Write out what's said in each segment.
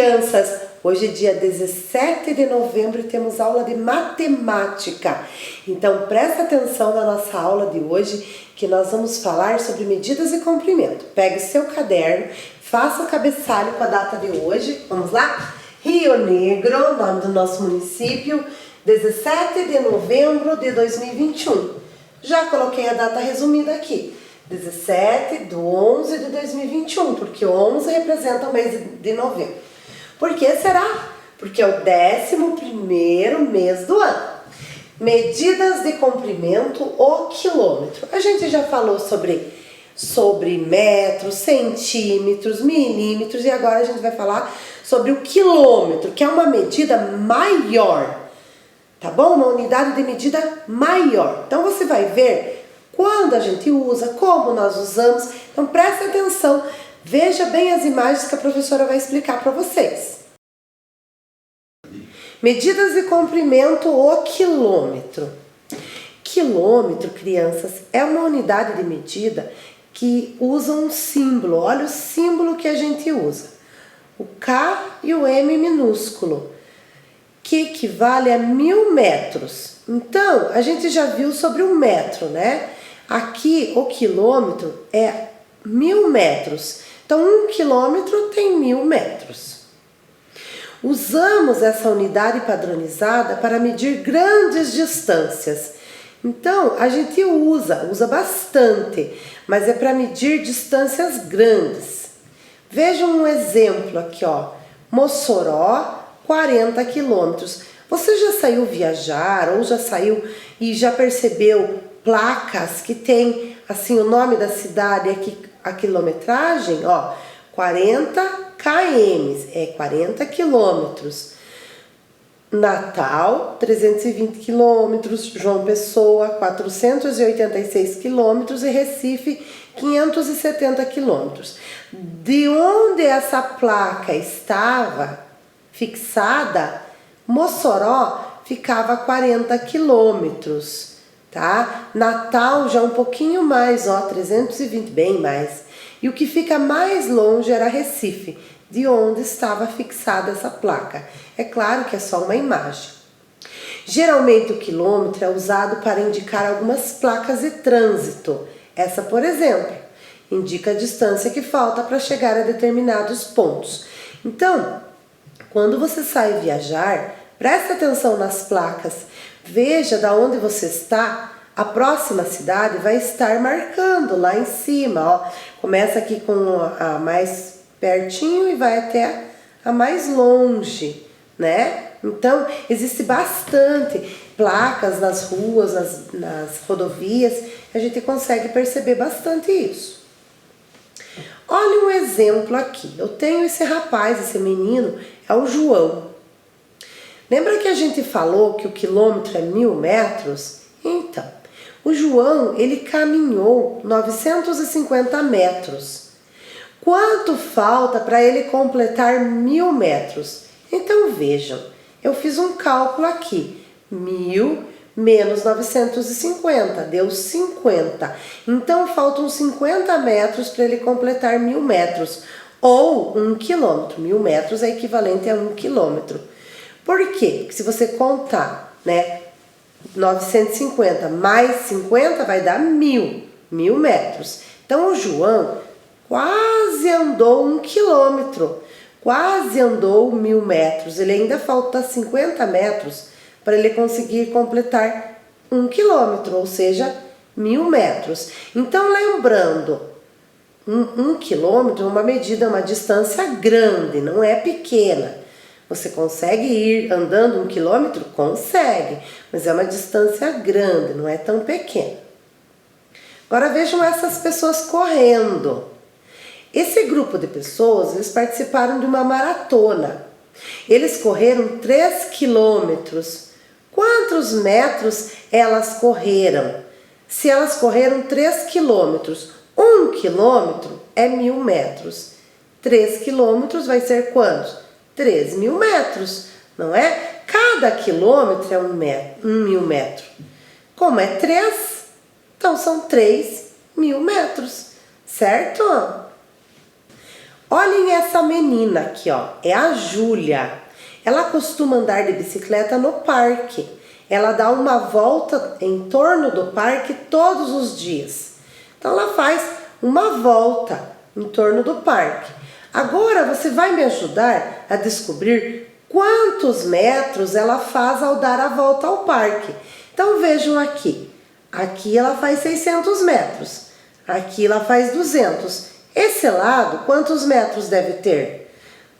crianças! Hoje é dia 17 de novembro e temos aula de matemática. Então presta atenção na nossa aula de hoje que nós vamos falar sobre medidas e comprimento. Pegue o seu caderno, faça o cabeçalho com a data de hoje. Vamos lá? Rio Negro, nome do nosso município, 17 de novembro de 2021. Já coloquei a data resumida aqui. 17/11 de 2021, porque 11 representa o mês de novembro. Por que será? Porque é o 11º mês do ano. Medidas de comprimento ou quilômetro. A gente já falou sobre metros, centímetros, milímetros e agora a gente vai falar sobre o quilômetro, que é uma medida maior, tá bom? Uma unidade de medida maior. Então você vai ver quando a gente usa, como nós usamos. Então preste atenção, veja bem as imagens que a professora vai explicar para vocês. Medidas de comprimento ou quilômetro. Quilômetro, crianças, é uma unidade de medida que usa um símbolo. Olha o símbolo que a gente usa. O K e o M minúsculo, que equivale a 1000 metros. Então, a gente já viu sobre o metro, né? Aqui, o quilômetro é 1000 metros. Então, 1 quilômetro tem 1000 metros. Usamos essa unidade padronizada para medir grandes distâncias. Então, a gente usa bastante, mas é para medir distâncias grandes. Vejam um exemplo aqui, ó. Mossoró, 40 quilômetros. Você já saiu viajar ou já saiu e já percebeu placas que tem assim o nome da cidade aqui, a quilometragem, ó, 40 km, é 40 quilômetros. Natal, 320 quilômetros, João Pessoa, 486 quilômetros e Recife, 570 quilômetros. De onde essa placa estava fixada, Mossoró ficava a 40 quilômetros. Tá? Natal já um pouquinho mais, ó, 320, bem mais. E o que fica mais longe era Recife, de onde estava fixada essa placa. É claro que é só uma imagem. Geralmente o quilômetro é usado para indicar algumas placas de trânsito. Essa, por exemplo, indica a distância que falta para chegar a determinados pontos. Então, quando você sai viajar, preste atenção nas placas. Veja da onde você está, a próxima cidade vai estar marcando lá em cima, ó. Começa aqui com a mais pertinho e vai até a mais longe, né? Então, existe bastante placas nas ruas, nas rodovias, a gente consegue perceber bastante isso. Olha um exemplo aqui, eu tenho esse rapaz, esse menino, é o João. Lembra que a gente falou que o quilômetro é 1000 metros? Então, o João, ele caminhou 950 metros. Quanto falta para ele completar 1000 metros? Então, vejam, eu fiz um cálculo aqui. 1000 menos 950, deu 50. Então, faltam 50 metros para ele completar 1000 metros. Ou 1 quilômetro. 1000 metros é equivalente a 1 quilômetro. Por quê? Porque se você contar, né, 950 mais 50 vai dar 1000 metros. Então o João quase andou 1 quilômetro, quase andou 1000 metros. Ele ainda falta 50 metros para ele conseguir completar 1 quilômetro, ou seja, 1000 metros. Então, lembrando, 1 quilômetro é uma medida, uma distância grande, não é pequena. Você consegue ir andando 1 quilômetro? Consegue, mas é uma distância grande, não é tão pequena. Agora vejam essas pessoas correndo. Esse grupo de pessoas, eles participaram de uma maratona. Eles correram 3 quilômetros. Quantos metros elas correram? Se elas correram 3 quilômetros, 1 quilômetro é 1000 metros. 3 quilômetros vai ser quantos? 3.000 metros, não é? Cada quilômetro é 1.000 metros. Como é 3, então são 3.000 metros, certo? Olhem essa menina aqui, ó, é a Júlia. Ela costuma andar de bicicleta no parque. Ela dá uma volta em torno do parque todos os dias. Então ela faz uma volta em torno do parque. Agora você vai me ajudar a descobrir quantos metros ela faz ao dar a volta ao parque. Então vejam aqui. Aqui ela faz 600 metros. Aqui ela faz 200. Esse lado, quantos metros deve ter?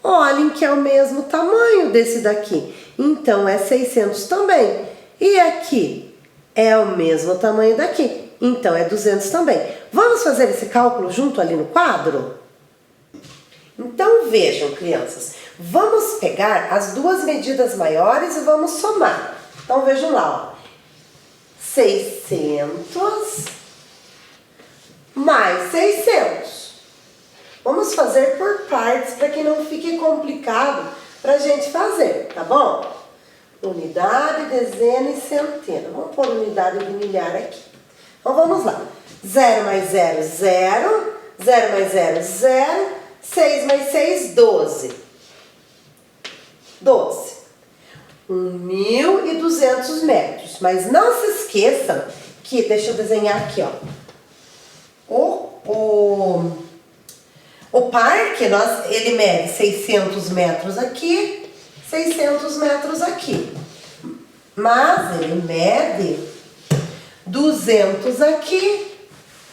Olhem que é o mesmo tamanho desse daqui. Então é 600 também. E aqui? É o mesmo tamanho daqui. Então é 200 também. Vamos fazer esse cálculo junto ali no quadro? Então vejam, crianças. Vamos pegar as duas medidas maiores e vamos somar. Então vejam lá, ó. 600 mais 600. Vamos fazer por partes para que não fique complicado para a gente fazer, tá bom? Unidade, dezena e centena. Vamos pôr unidade de milhar aqui. Então vamos lá. 0 mais 0, 0. 0 mais 0, 0. 6 mais 6, 12. 12. 1.200 metros. Mas não se esqueçam que, deixa eu desenhar aqui, ó. O parque, ele mede 600 metros aqui, 600 metros aqui. Mas ele mede 200 aqui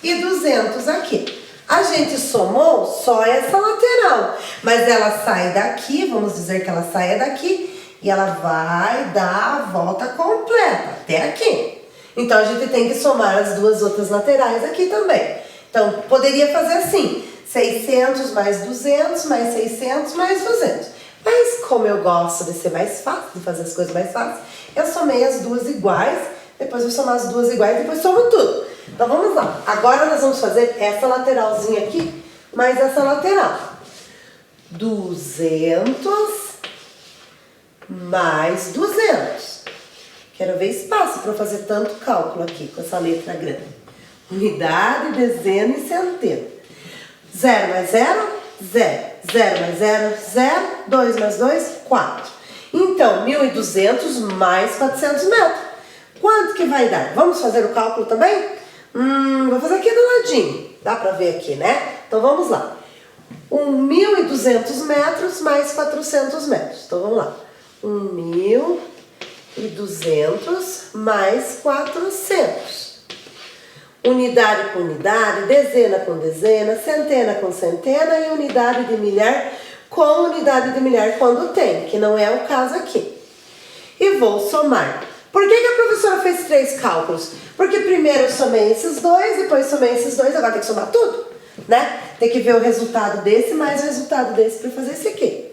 e 200 aqui. A gente somou só essa lateral, mas ela sai daqui, vamos dizer que ela saia daqui, e ela vai dar a volta completa, até aqui. Então, a gente tem que somar as duas outras laterais aqui também. Então, poderia fazer assim, 600 mais 200, mais 600, mais 200. Mas, como eu gosto de ser mais fácil, de fazer as coisas mais fáceis, eu somei as duas iguais, depois vou somar as duas iguais, depois somo tudo. Então, vamos lá. Agora, nós vamos fazer essa lateralzinha aqui, mais essa lateral. 200 mais 200. Quero ver espaço para fazer tanto cálculo aqui com essa letra grande. Unidade, dezena e centena. 0 mais 0, 0. 0 mais 0, 0. 2 mais 2, 4. Então, 1.200 mais 400 metros. Quanto que vai dar? Vamos fazer o cálculo também? Vou fazer aqui do ladinho. Dá para ver aqui, né? Então, vamos lá. 1.200 metros mais 400 metros. Então, vamos lá. 1.200 mais 400. Unidade com unidade, dezena com dezena, centena com centena e unidade de milhar com unidade de milhar quando tem, que não é o caso aqui. E vou somar. Por que a professora fez 3 cálculos? Porque primeiro eu somei esses dois, depois somei esses dois, agora tem que somar tudo, né? Tem que ver o resultado desse mais o resultado desse para fazer esse aqui.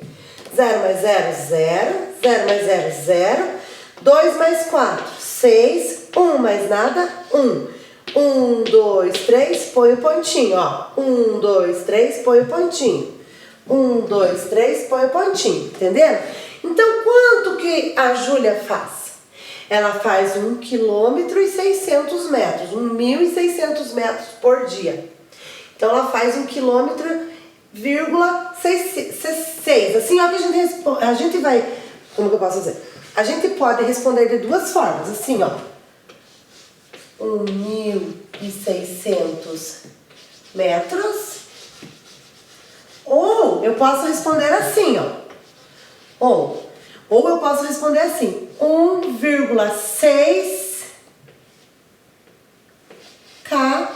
0 mais 0, 0. 0 mais 0, 0. 2 mais 4, 6. 1 mais nada, 1. 1, 2, 3, põe o pontinho, ó. 1, 2, 3, põe o pontinho. 1, 2, 3, põe o pontinho, entenderam? Então, quanto que a Júlia faz? Ela faz 1,6 km, 1.600 metros por dia. Então, ela faz 1,6 km. Assim, ó, que a gente vai, como que eu posso dizer? A gente pode responder de duas formas, assim, ó. 1.600 metros. Ou eu posso responder assim, ó. Ou eu posso responder assim, 1,6 km.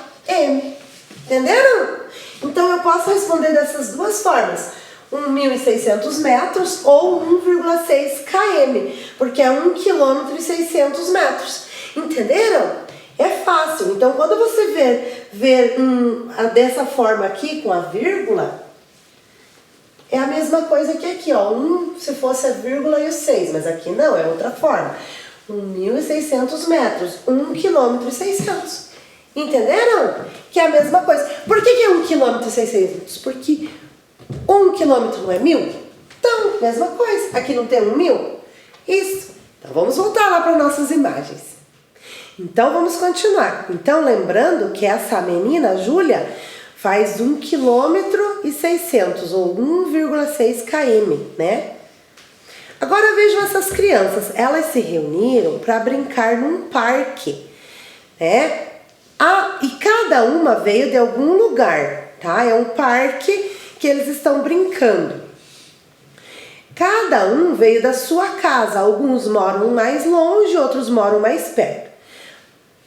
Entenderam? Então, eu posso responder dessas duas formas. 1.600 metros ou 1,6 km, porque é 1,6 km. Entenderam? É fácil. Então, quando você ver dessa forma aqui, com a vírgula, é a mesma coisa que aqui, ó. Se fosse a vírgula e o 6, mas aqui não, é outra forma. 1.600 metros, 1,6 km. Entenderam? Que é a mesma coisa. Por que é 1,6 km? Porque 1 km não é 1.000? Então, mesma coisa. Aqui não tem 1.000? Isso. Então, vamos voltar lá para nossas imagens. Então, vamos continuar. Então, lembrando que essa menina, Júlia, faz 1,6 km ou 1,6 km, né? Agora vejam essas crianças, elas se reuniram para brincar num parque, né? E cada uma veio de algum lugar, tá? É um parque que eles estão brincando. Cada um veio da sua casa, alguns moram mais longe, outros moram mais perto.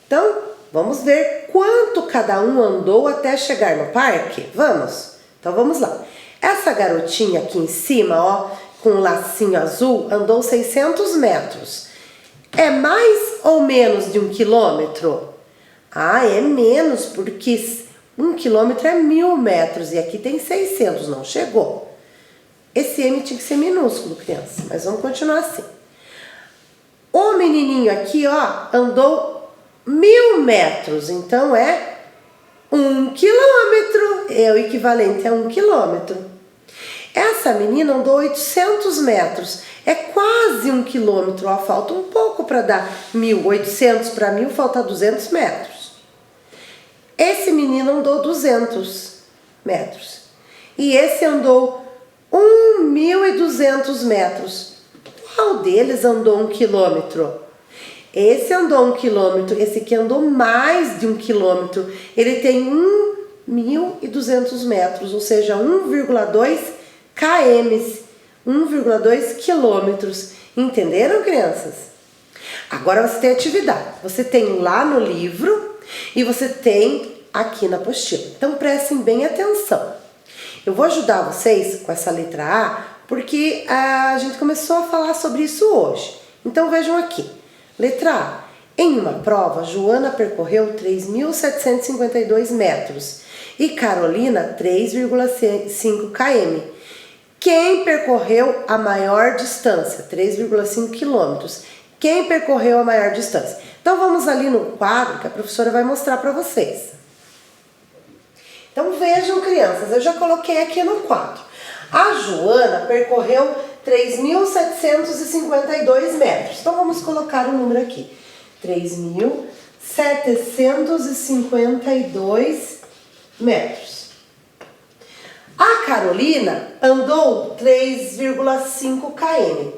Então, vamos ver quanto cada um andou até chegar no parque? Vamos? Então vamos lá. Essa garotinha aqui em cima, ó, com um lacinho azul, andou 600 metros. É mais ou menos de 1 quilômetro? Ah, é menos, porque 1 quilômetro é 1000 metros e aqui tem 600, não chegou. Esse M tinha que ser minúsculo, criança, mas vamos continuar assim. O menininho aqui, ó, andou 1000 metros, então é 1 quilômetro, é o equivalente a 1 quilômetro. Essa menina andou 800 metros, é quase 1 quilômetro, ó, falta um pouco para dar 1000, 800 para 1000, falta 200 metros. Esse menino andou 200 metros e esse andou 1.200 metros. Qual deles andou 1 quilômetro? Esse andou 1 quilômetro, esse aqui andou mais de 1 quilômetro. Ele tem 1.200 metros, ou seja, 1,2 km, 1,2 quilômetros. Entenderam, crianças? Agora você tem atividade. Você tem lá no livro e você tem aqui na apostila. Então prestem bem atenção. Eu vou ajudar vocês com essa letra A, porque a gente começou a falar sobre isso hoje. Então vejam aqui. Letra A. Em uma prova, Joana percorreu 3.752 metros e Carolina 3,5 km. Quem percorreu a maior distância? 3,5 quilômetros. Quem percorreu a maior distância? Então vamos ali no quadro que a professora vai mostrar para vocês. Então vejam, crianças, eu já coloquei aqui no quadro. A Joana percorreu 3.752 metros. Então vamos colocar o número aqui. 3.752 metros. A Carolina andou 3,5 km.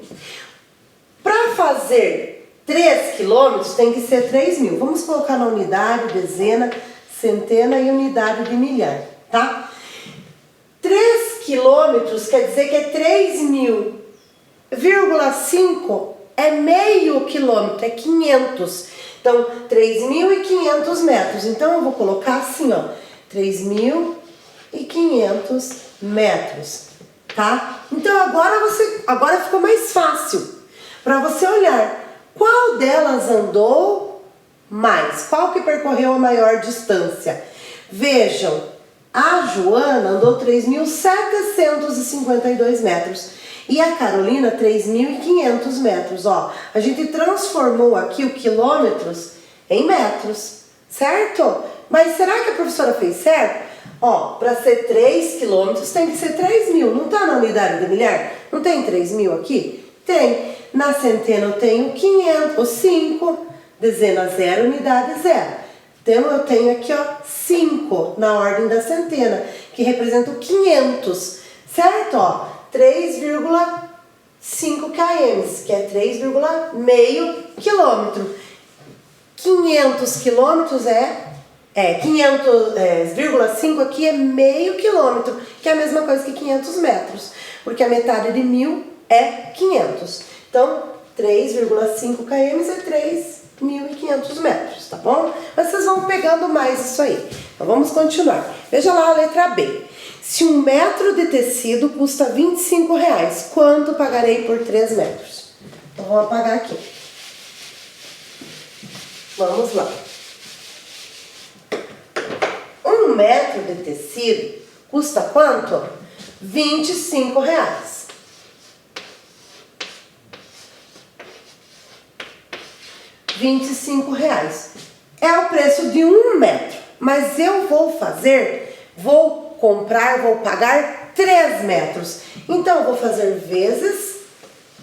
Para fazer 3 quilômetros tem que ser 3.000. Vamos colocar na unidade, dezena, centena e unidade de milhar, tá? 3 quilômetros quer dizer que é 3.000,5 é meio quilômetro, é 500. Então, 3.500 metros. Então, eu vou colocar assim, ó, 3.500 metros, tá? Então, agora ficou mais fácil para você olhar qual delas andou mais, qual que percorreu a maior distância. Vejam, a Joana andou 3.752 metros e a Carolina 3.500 metros. Ó, a gente transformou aqui o quilômetros em metros, certo? Mas será que a professora fez certo? Ó, para ser 3 quilômetros tem que ser 3.000, não tá na unidade de milhar? Não tem 3.000 aqui? Tem. Na centena eu tenho 500, 5, dezena 0, unidade 0. Então eu tenho aqui, ó, 5 na ordem da centena, que representa o 500, certo? Ó, 3,5 km, que é 3,5 quilômetro. 500 quilômetros 500,5 aqui é meio quilômetro, que é a mesma coisa que 500 metros, porque a metade de 1000 é 500. Então, 3,5 km é 3.500 metros, tá bom? Mas vocês vão pegando mais isso aí. Então, vamos continuar. Veja lá a letra B. Se 1 metro de tecido custa R$25, quanto pagarei por 3 metros? Então, vamos apagar aqui. Vamos lá. 1 metro de tecido custa quanto? R$25. R$25 é o preço de 1 metro, mas eu vou pagar 3 metros. Então eu vou fazer vezes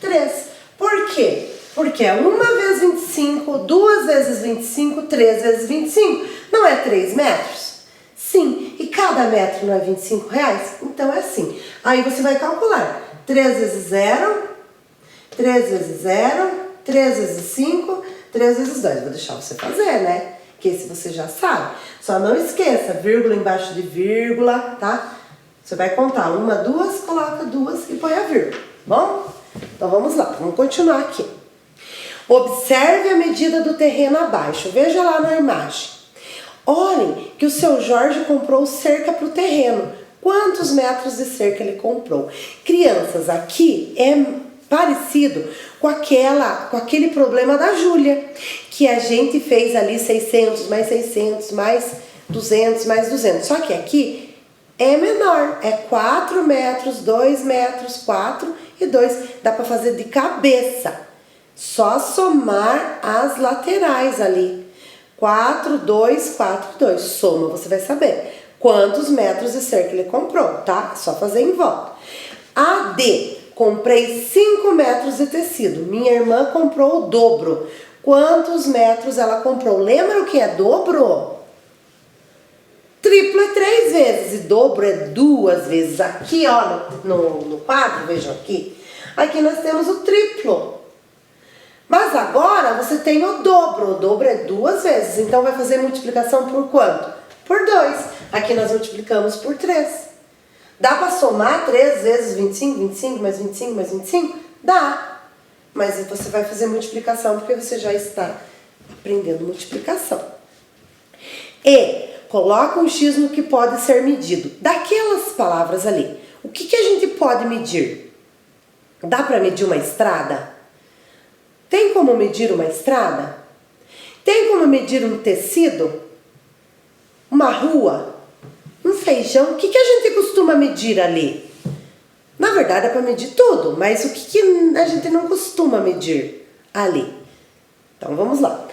3. Por quê? Porque é 1 vezes 25, 2 vezes 25, 3 vezes 25. Não é 3 metros? Sim. E cada metro não é R$25? Então é assim. Aí você vai calcular. 3 vezes 0, 3 vezes 0, 3 vezes 5, 3 vezes 2. Vou deixar você fazer, né? Que esse você já sabe. Só não esqueça, vírgula embaixo de vírgula, tá? Você vai contar 1, 2, coloca 2 e põe a vírgula, bom? Então vamos lá, vamos continuar aqui. Observe a medida do terreno abaixo. Veja lá na imagem. Olhem que o seu Jorge comprou cerca para o terreno. Quantos metros de cerca ele comprou? Crianças, aqui é parecido com aquele problema da Júlia, que a gente fez ali 600, mais 600, mais 200, mais 200. Só que aqui é menor, é 4 metros, 2 metros, 4 e 2. Dá para fazer de cabeça. Só somar as laterais ali. 4, 2, 4, 2. Soma, você vai saber quantos metros de cerca ele comprou, tá? Só fazer em volta. A D. Comprei 5 metros de tecido. Minha irmã comprou o dobro. Quantos metros ela comprou? Lembra o que é dobro? Triplo é 3 vezes e dobro é 2 vezes. Aqui, ó, no quadro, vejam aqui. Aqui nós temos o triplo. Mas agora você tem o dobro é 2 vezes, então vai fazer multiplicação por quanto? Por 2. Aqui nós multiplicamos por 3. Dá para somar 3 vezes 25, 25 mais 25 mais 25? Dá. Mas você vai fazer multiplicação porque você já está aprendendo multiplicação. E coloca um X no que pode ser medido. Daquelas palavras ali, o que a gente pode medir? Dá para medir uma estrada? Tem como medir uma estrada? Tem como medir um tecido? Uma rua? Um feijão? O que a gente costuma medir ali? Na verdade é para medir tudo, mas o que a gente não costuma medir ali? Então vamos lá.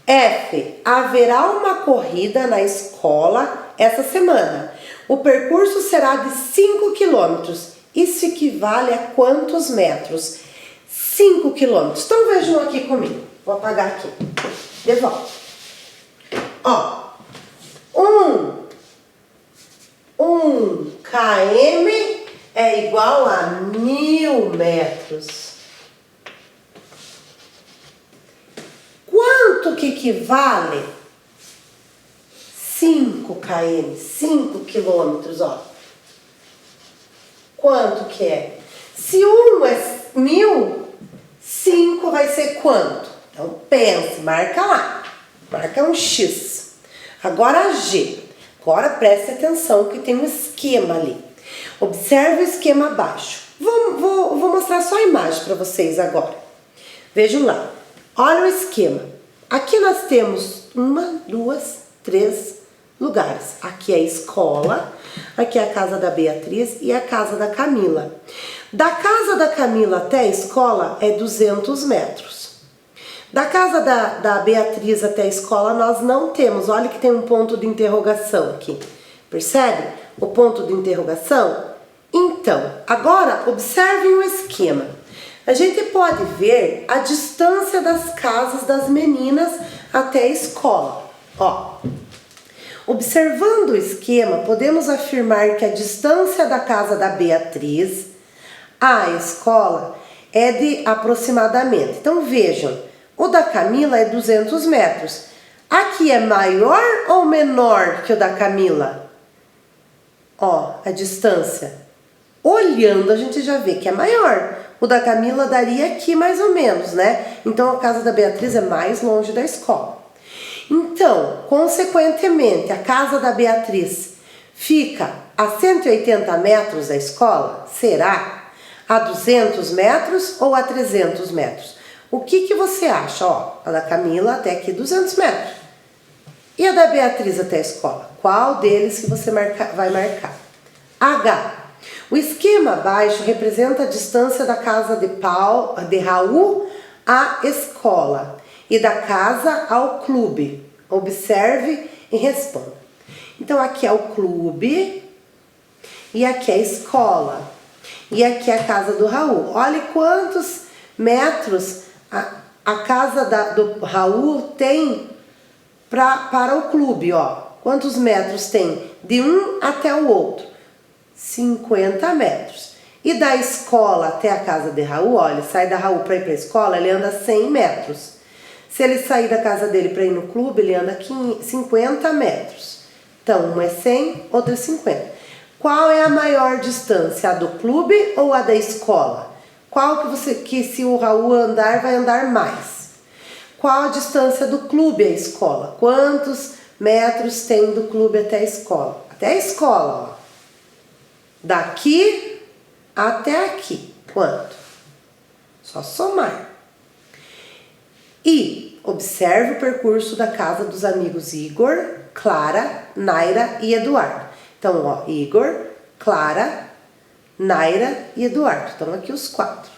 F. Haverá uma corrida na escola essa semana. O percurso será de 5 quilômetros. Isso equivale a quantos metros? 5 quilômetros. Então vejam aqui comigo. Vou apagar aqui. De volta. Ó. 1 km é igual a 1000 metros. Quanto que equivale 5 km? 5 quilômetros, ó. Quanto que é? Se 1 é 1000, 5 vai ser quanto? Então pense, marca lá. Marca um X. Agora a G. Agora preste atenção que tem um esquema ali. Observe o esquema abaixo. Vou mostrar só a imagem para vocês agora. Vejam lá. Olha o esquema. Aqui nós temos 1, 2, 3 lugares. Aqui é a escola, aqui é a casa da Beatriz e a casa da Camila. Da casa da Camila até a escola é 200 metros. Da casa da Beatriz até a escola nós não temos. Olha que tem um ponto de interrogação aqui. Percebe o ponto de interrogação? Então, agora observem o esquema. A gente pode ver a distância das casas das meninas até a escola. Ó, observando o esquema, podemos afirmar que a distância da casa da Beatriz à escola é de aproximadamente. Então vejam, o da Camila é 200 metros. Aqui é maior ou menor que o da Camila? Ó, a distância. Olhando a gente já vê que é maior. O da Camila daria aqui mais ou menos, né? Então a casa da Beatriz é mais longe da escola. Então, consequentemente, a casa da Beatriz fica a 180 metros da escola? Será? A 200 metros ou a 300 metros? O que você acha? Ó, a da Camila até aqui 200 metros. E a da Beatriz até a escola? Qual deles que você vai marcar? H. O esquema abaixo representa a distância da casa de Raul à escola e da casa ao clube. Observe e responda. Então aqui é o clube e aqui é a escola. E aqui é a casa do Raul. Olha quantos metros a casa do Raul tem para o clube, ó. quantos metros tem de um até o outro? 50 metros. E da escola até a casa de Raul, olha, ele sai da Raul para ir para a escola, ele anda 100 metros. Se ele sair da casa dele para ir no clube, ele anda 50 metros. Então, um é 100, outro é 50. Qual é a maior distância, a do clube ou a da escola? Qual que se o Raul andar, vai andar mais? Qual a distância do clube à escola? Quantos metros tem do clube até a escola? Até a escola, ó. Daqui até aqui. Quanto? Só somar. E observe o percurso da casa dos amigos Igor, Clara, Naira e Eduardo. Então, ó, Igor, Clara, Naira e Eduardo. Estão aqui os 4.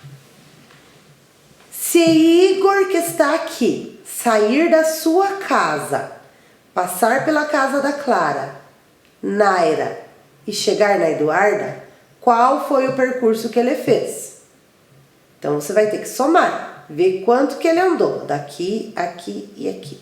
Se Igor, que está aqui, sair da sua casa, passar pela casa da Clara, Naira e chegar na Eduarda, qual foi o percurso que ele fez? Então, você vai ter que somar, ver quanto que ele andou, daqui, aqui e aqui.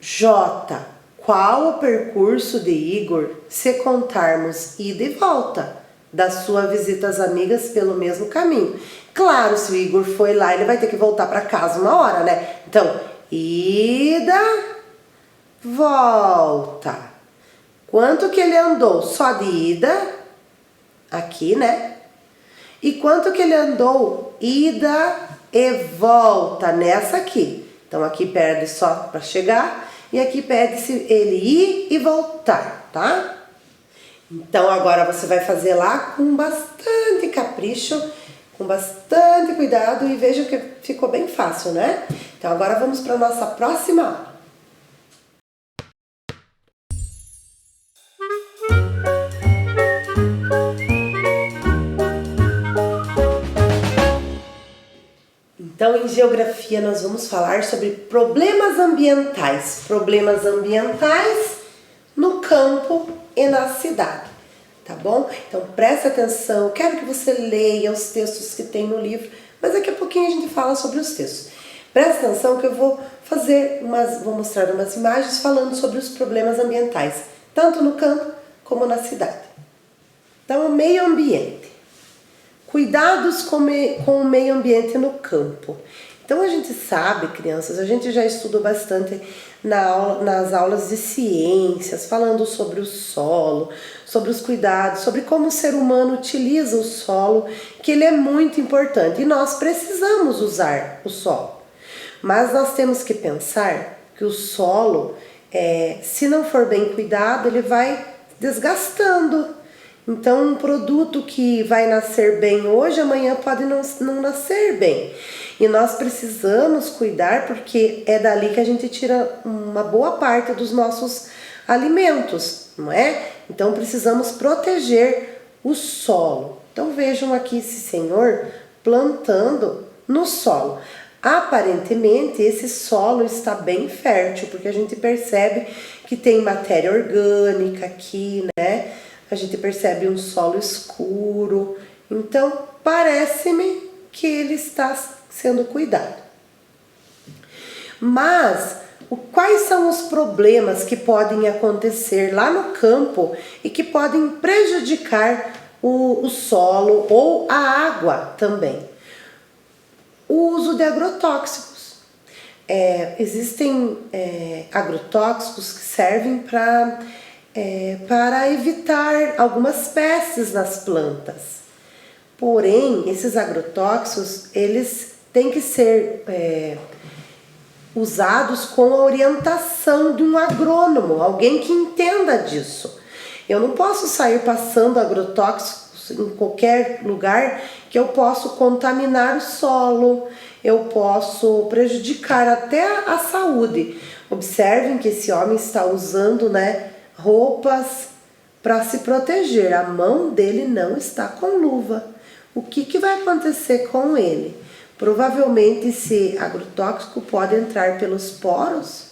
J, qual o percurso de Igor se contarmos ida e volta da sua visita às amigas pelo mesmo caminho? Claro, se o Igor foi lá, ele vai ter que voltar para casa uma hora, né? Então, ida, volta. Quanto que ele andou só de ida? Aqui, né? E quanto que ele andou ida e volta nessa aqui? Então, aqui perde só para chegar e aqui pede-se ele ir e voltar, tá? Então, agora você vai fazer lá com bastante capricho, com bastante cuidado e veja que ficou bem fácil, né? Então, agora vamos para a nossa próxima aula. Então, em geografia, nós vamos falar sobre problemas ambientais. Problemas ambientais no campo e na cidade, tá bom? Então, presta atenção. Quero que você leia os textos que tem no livro, mas daqui a pouquinho a gente fala sobre os textos. Presta atenção que eu vou mostrar umas imagens falando sobre os problemas ambientais, tanto no campo como na cidade. Então, o meio ambiente. Cuidados com o meio ambiente no campo. Então, a gente sabe, crianças, a gente já estudou bastante nas aulas de ciências, falando sobre o solo, sobre os cuidados, sobre como o ser humano utiliza o solo, que ele é muito importante e nós precisamos usar o solo. Mas nós temos que pensar que o solo, se não for bem cuidado, ele vai desgastando. Então, um produto que vai nascer bem hoje, amanhã pode não nascer bem. E nós precisamos cuidar porque é dali que a gente tira uma boa parte dos nossos alimentos, não é? Então, precisamos proteger o solo. Então, vejam aqui esse senhor plantando no solo. Aparentemente, esse solo está bem fértil, porque a gente percebe que tem matéria orgânica aqui, né? A gente percebe um solo escuro, então parece-me que ele está sendo cuidado. Mas quais são os problemas que podem acontecer lá no campo e que podem prejudicar o solo ou a água também? O uso de agrotóxicos. Existem agrotóxicos que servem para evitar algumas pestes nas plantas. Porém, esses agrotóxicos, eles têm que ser usados com a orientação de um agrônomo, alguém que entenda disso. Eu não posso sair passando agrotóxicos em qualquer lugar que eu posso contaminar o solo, eu posso prejudicar até a saúde. Observem que esse homem está usando, roupas para se proteger. A mão dele não está com luva. O que vai acontecer com ele? Provavelmente esse agrotóxico pode entrar pelos poros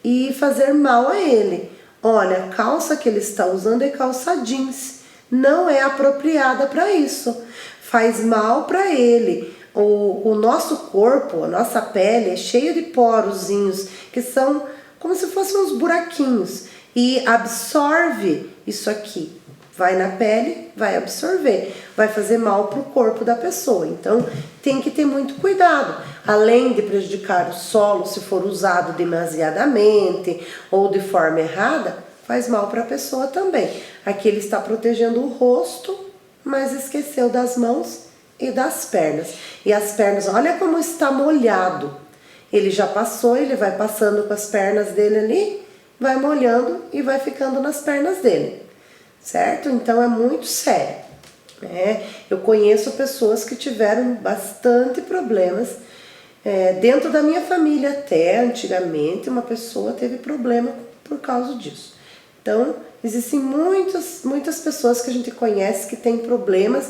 e fazer mal a ele. Olha, a calça que ele está usando é calça jeans. Não é apropriada para isso. Faz mal para ele. O nosso corpo, a nossa pele é cheia de porozinhos que são como se fossem uns buraquinhos e absorve isso aqui. Vai na pele, vai absorver, vai fazer mal para o corpo da pessoa. Então, tem que ter muito cuidado. Além de prejudicar o solo, se for usado demasiadamente ou de forma errada, faz mal para a pessoa também. Aqui ele está protegendo o rosto, mas esqueceu das mãos e das pernas. E as pernas, olha como está molhado. Ele já passou, ele vai passando com as pernas dele ali, vai molhando e vai ficando nas pernas dele. Certo? Então é muito sério. Eu conheço pessoas que tiveram bastante problemas. Dentro da minha família até, antigamente, uma pessoa teve problema por causa disso. Então, existem muitas pessoas que a gente conhece que têm problemas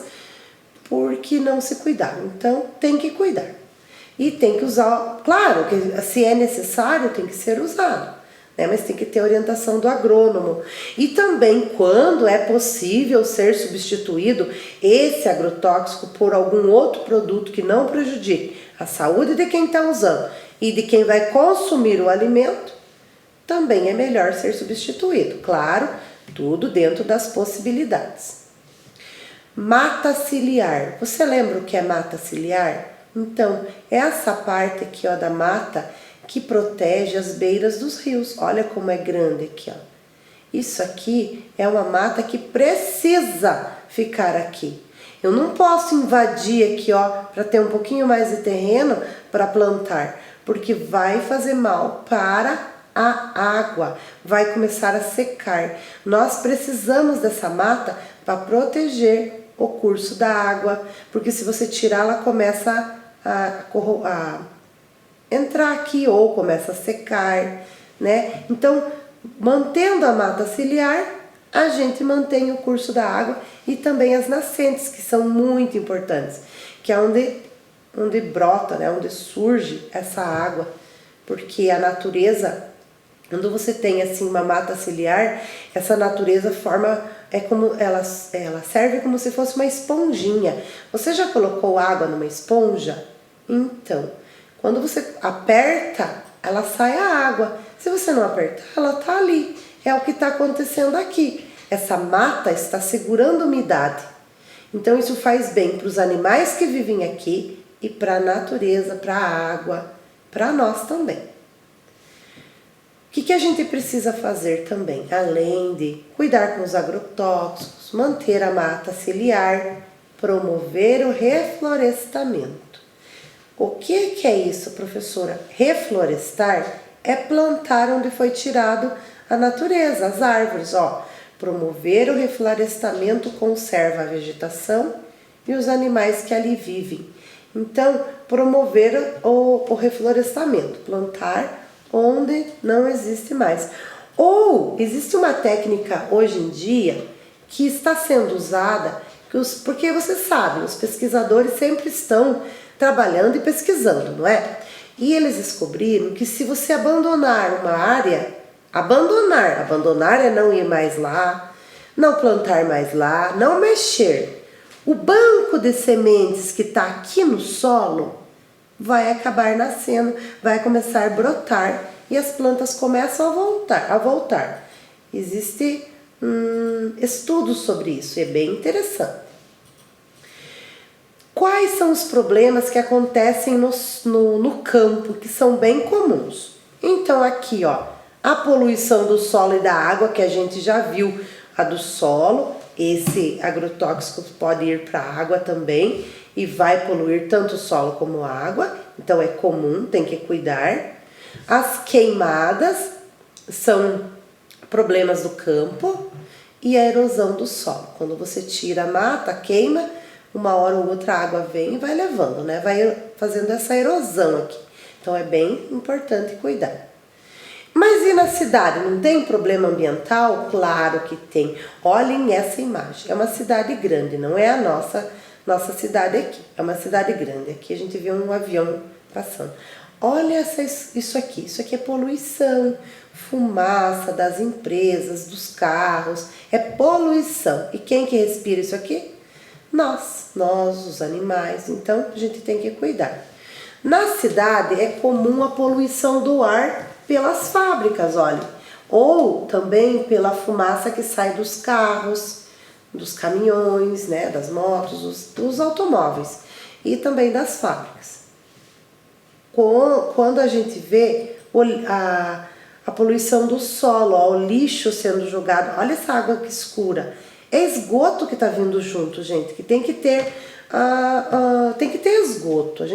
porque não se cuidaram. Então, tem que cuidar. E tem que usar, claro, que se é necessário, tem que ser usado. Mas tem que ter orientação do agrônomo. E também, quando é possível ser substituído esse agrotóxico por algum outro produto que não prejudique a saúde de quem está usando e de quem vai consumir o alimento, também é melhor ser substituído. Claro, tudo dentro das possibilidades. Mata ciliar. Você lembra o que é mata ciliar? Então, essa parte aqui da mata que protege as beiras dos rios. Olha como é grande aqui, ó. Isso aqui é uma mata que precisa ficar aqui. Eu não posso invadir aqui, para ter um pouquinho mais de terreno para plantar, porque vai fazer mal para a água, vai começar a secar. Nós precisamos dessa mata para proteger o curso da água, porque se você tirar, ela começa a entrar aqui ou começa a secar, Então, mantendo a mata ciliar, a gente mantém o curso da água e também as nascentes, que são muito importantes, que é onde brota, onde surge essa água, porque a natureza, quando você tem assim uma mata ciliar, essa natureza ela serve como se fosse uma esponjinha. Você já colocou água numa esponja? Então, quando você aperta, ela sai a água. Se você não apertar, ela está ali. É o que está acontecendo aqui. Essa mata está segurando umidade. Então isso faz bem para os animais que vivem aqui e para a natureza, para a água, para nós também. O que a gente precisa fazer também? Além de cuidar com os agrotóxicos, manter a mata ciliar, promover o reflorestamento. O que é isso, professora? Reflorestar é plantar onde foi tirado a natureza, as árvores. Promover o reflorestamento conserva a vegetação e os animais que ali vivem. Então, promover o reflorestamento, plantar onde não existe mais. Ou existe uma técnica hoje em dia que está sendo usada, porque você sabe, os pesquisadores sempre estão trabalhando e pesquisando, não é? E eles descobriram que se você abandonar uma área, abandonar é não ir mais lá, não plantar mais lá, não mexer. O banco de sementes que está aqui no solo vai acabar nascendo, vai começar a brotar e as plantas começam a voltar. Existe estudos sobre isso, é bem interessante. Quais são os problemas que acontecem no campo, que são bem comuns? Então aqui, a poluição do solo e da água, que a gente já viu, a do solo, esse agrotóxico pode ir para a água também e vai poluir tanto o solo como a água, então é comum, tem que cuidar. As queimadas são problemas do campo e a erosão do solo. Quando você tira a mata, queima, uma hora ou outra a água vem e vai levando, vai fazendo essa erosão aqui. Então é bem importante cuidar. Mas e na cidade? Não tem problema ambiental? Claro que tem. Olhem essa imagem. É uma cidade grande, não é a nossa cidade aqui. É uma cidade grande. Aqui a gente vê um avião passando. Olha isso aqui. Isso aqui é poluição. Fumaça das empresas, dos carros. É poluição. E quem que respira isso aqui? Nós, os animais. Então a gente tem que cuidar. Na cidade é comum a poluição do ar pelas fábricas, olha, ou também pela fumaça que sai dos carros, dos caminhões, né, das motos, dos automóveis e também das fábricas. Quando a gente vê a poluição do solo, ó, o lixo sendo jogado, olha essa água que escura, é esgoto que está vindo junto, gente, que tem que ter esgoto. A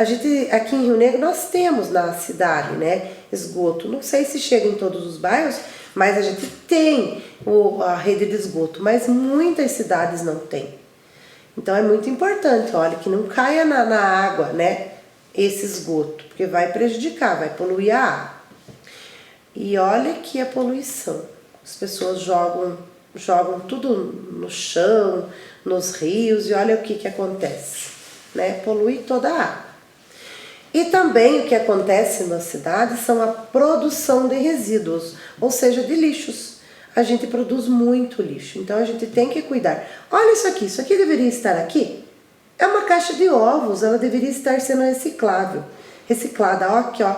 gente aqui em Rio Negro nós temos na cidade, né, esgoto. Não sei se chega em todos os bairros, mas a gente tem a rede de esgoto, mas muitas cidades não tem. Então é muito importante, olha, que não caia na água, né, esse esgoto, porque vai prejudicar, vai poluir a água. E olha aqui a poluição. As pessoas jogam tudo no chão, nos rios, e olha o que acontece, né? Polui toda a água. E também o que acontece nas cidades são a produção de resíduos, ou seja, de lixos. A gente produz muito lixo, então a gente tem que cuidar. Olha isso aqui deveria estar aqui. É uma caixa de ovos, ela deveria estar sendo reciclada, ó, aqui, ó,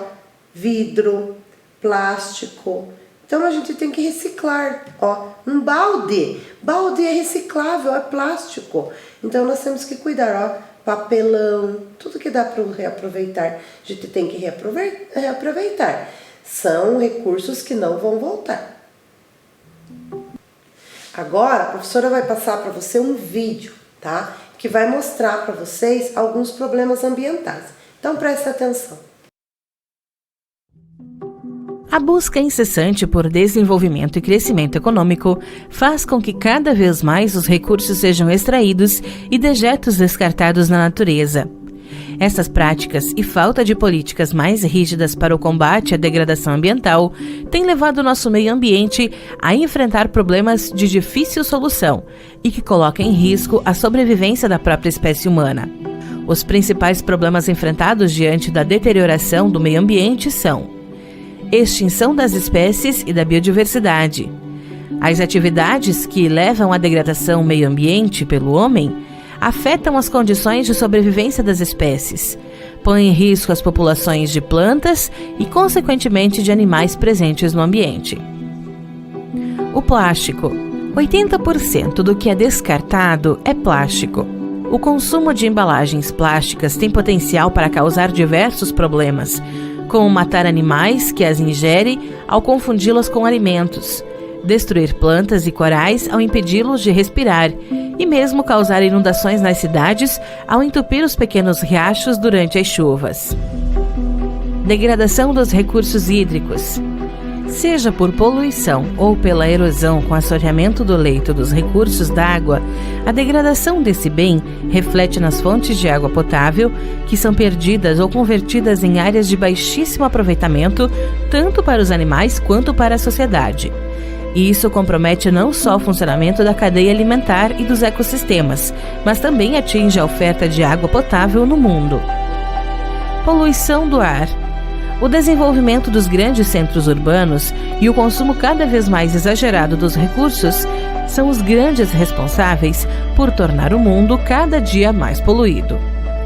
vidro, plástico. Então a gente tem que reciclar, ó, um balde é reciclável, é plástico. Então nós temos que cuidar, ó, papelão, tudo que dá para reaproveitar, a gente tem que reaproveitar. São recursos que não vão voltar. Agora a professora vai passar para você um vídeo, tá? Que vai mostrar para vocês alguns problemas ambientais. Então preste atenção. A busca incessante por desenvolvimento e crescimento econômico faz com que cada vez mais os recursos sejam extraídos e dejetos descartados na natureza. Essas práticas e falta de políticas mais rígidas para o combate à degradação ambiental têm levado o nosso meio ambiente a enfrentar problemas de difícil solução e que colocam em risco a sobrevivência da própria espécie humana. Os principais problemas enfrentados diante da deterioração do meio ambiente são: extinção das espécies e da biodiversidade. As atividades que levam à degradação do meio ambiente pelo homem afetam as condições de sobrevivência das espécies, põem em risco as populações de plantas e, consequentemente, de animais presentes no ambiente. O plástico. 80% do que é descartado é plástico. O consumo de embalagens plásticas tem potencial para causar diversos problemas, como matar animais que as ingerem ao confundi-las com alimentos, destruir plantas e corais ao impedi-los de respirar e mesmo causar inundações nas cidades ao entupir os pequenos riachos durante as chuvas. Degradação dos recursos hídricos. Seja por poluição ou pela erosão com assoreamento do leito dos recursos d'água, a degradação desse bem reflete nas fontes de água potável, que são perdidas ou convertidas em áreas de baixíssimo aproveitamento, tanto para os animais quanto para a sociedade. E isso compromete não só o funcionamento da cadeia alimentar e dos ecossistemas, mas também atinge a oferta de água potável no mundo. Poluição do ar. O desenvolvimento dos grandes centros urbanos e o consumo cada vez mais exagerado dos recursos são os grandes responsáveis por tornar o mundo cada dia mais poluído.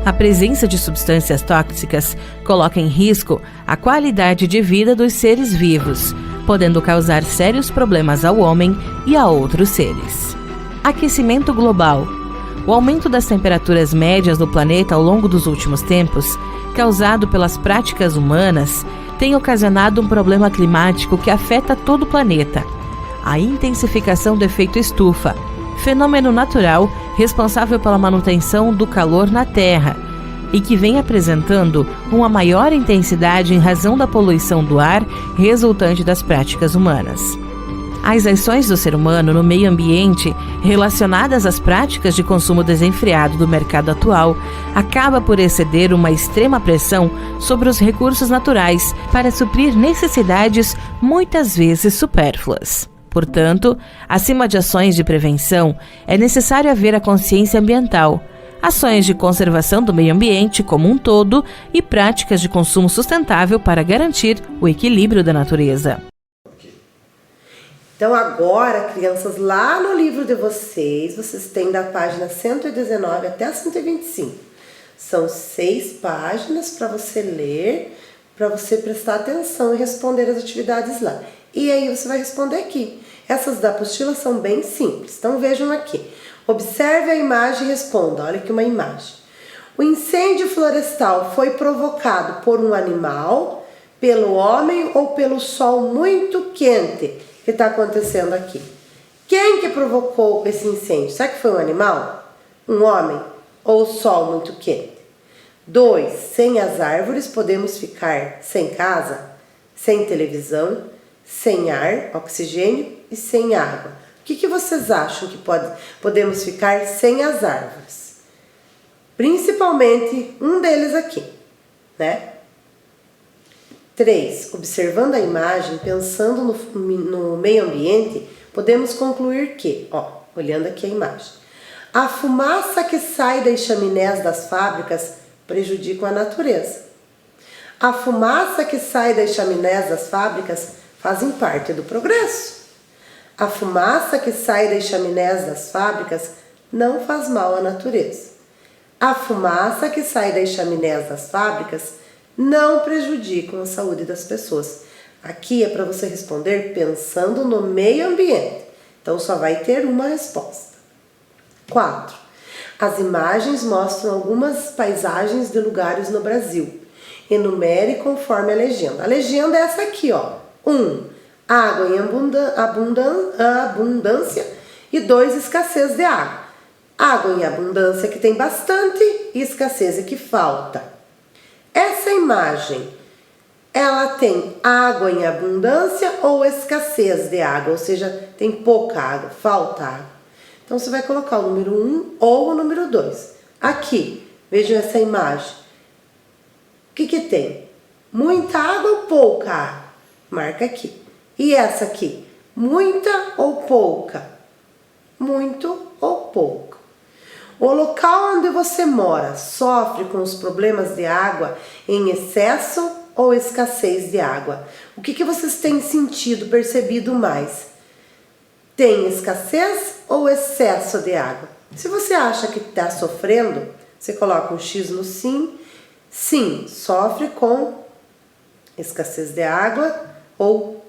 A presença de substâncias tóxicas coloca em risco a qualidade de vida dos seres vivos, podendo causar sérios problemas ao homem e a outros seres. Aquecimento global. O aumento das temperaturas médias do planeta ao longo dos últimos tempos, causado pelas práticas humanas, tem ocasionado um problema climático que afeta todo o planeta. A intensificação do efeito estufa, fenômeno natural responsável pela manutenção do calor na Terra e que vem apresentando uma maior intensidade em razão da poluição do ar resultante das práticas humanas. As ações do ser humano no meio ambiente relacionadas às práticas de consumo desenfreado do mercado atual acaba por exceder uma extrema pressão sobre os recursos naturais para suprir necessidades muitas vezes supérfluas. Portanto, acima de ações de prevenção, é necessário haver a consciência ambiental, ações de conservação do meio ambiente como um todo e práticas de consumo sustentável para garantir o equilíbrio da natureza. Então agora, crianças, lá no livro de vocês têm da página 119 até a 125. São 6 páginas para você ler para você prestar atenção e responder as atividades lá. E aí você vai responder aqui. Essas da apostila são bem simples, então vejam aqui. Observe a imagem e responda. Olha aqui uma imagem. O incêndio florestal foi provocado por um animal, pelo homem ou pelo sol muito quente que está acontecendo aqui? Quem que provocou esse incêndio? Será que foi um animal? Um homem? Ou o sol muito quente? 2. Sem as árvores podemos ficar sem casa, sem televisão, sem ar, oxigênio e sem água. O que vocês acham que podemos ficar sem as árvores? Principalmente um deles aqui, né? 3. Observando a imagem, pensando no meio ambiente, podemos concluir que, olhando aqui a imagem, a fumaça que sai das chaminés das fábricas prejudica a natureza. A fumaça que sai das chaminés das fábricas fazem parte do progresso. A fumaça que sai das chaminés das fábricas não faz mal à natureza. A fumaça que sai das chaminés das fábricas não prejudica a saúde das pessoas. Aqui é para você responder pensando no meio ambiente. Então só vai ter uma resposta. 4. As imagens mostram algumas paisagens de lugares no Brasil. Enumere conforme a legenda. A legenda é essa aqui, 1. Água em abundância e 2. Escassez de água. Água em abundância que tem bastante e escassez é que falta. Essa imagem, ela tem água em abundância ou escassez de água? Ou seja, tem pouca água, falta água. Então, você vai colocar o número 1 ou o número 2. Aqui, vejam essa imagem. O que tem? Muita água ou pouca água? Marca aqui. E essa aqui? Muita ou pouca? Muito ou pouco? O local onde você mora sofre com os problemas de água em excesso ou escassez de água? O que vocês têm sentido, percebido mais? Tem escassez ou excesso de água? Se você acha que está sofrendo, você coloca um X no sim. Sim, sofre com escassez de água ou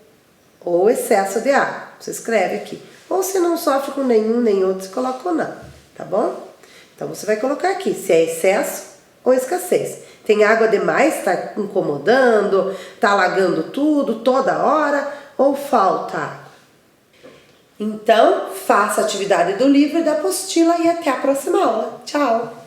excesso de água. Você escreve aqui. Ou se não sofre com nenhum nem outro, você coloca o não, tá bom? Então você vai colocar aqui se é excesso ou escassez. Tem água demais, está incomodando, está alagando tudo, toda hora, ou falta água? Então, faça a atividade do livro e da apostila e até a próxima aula. Tchau!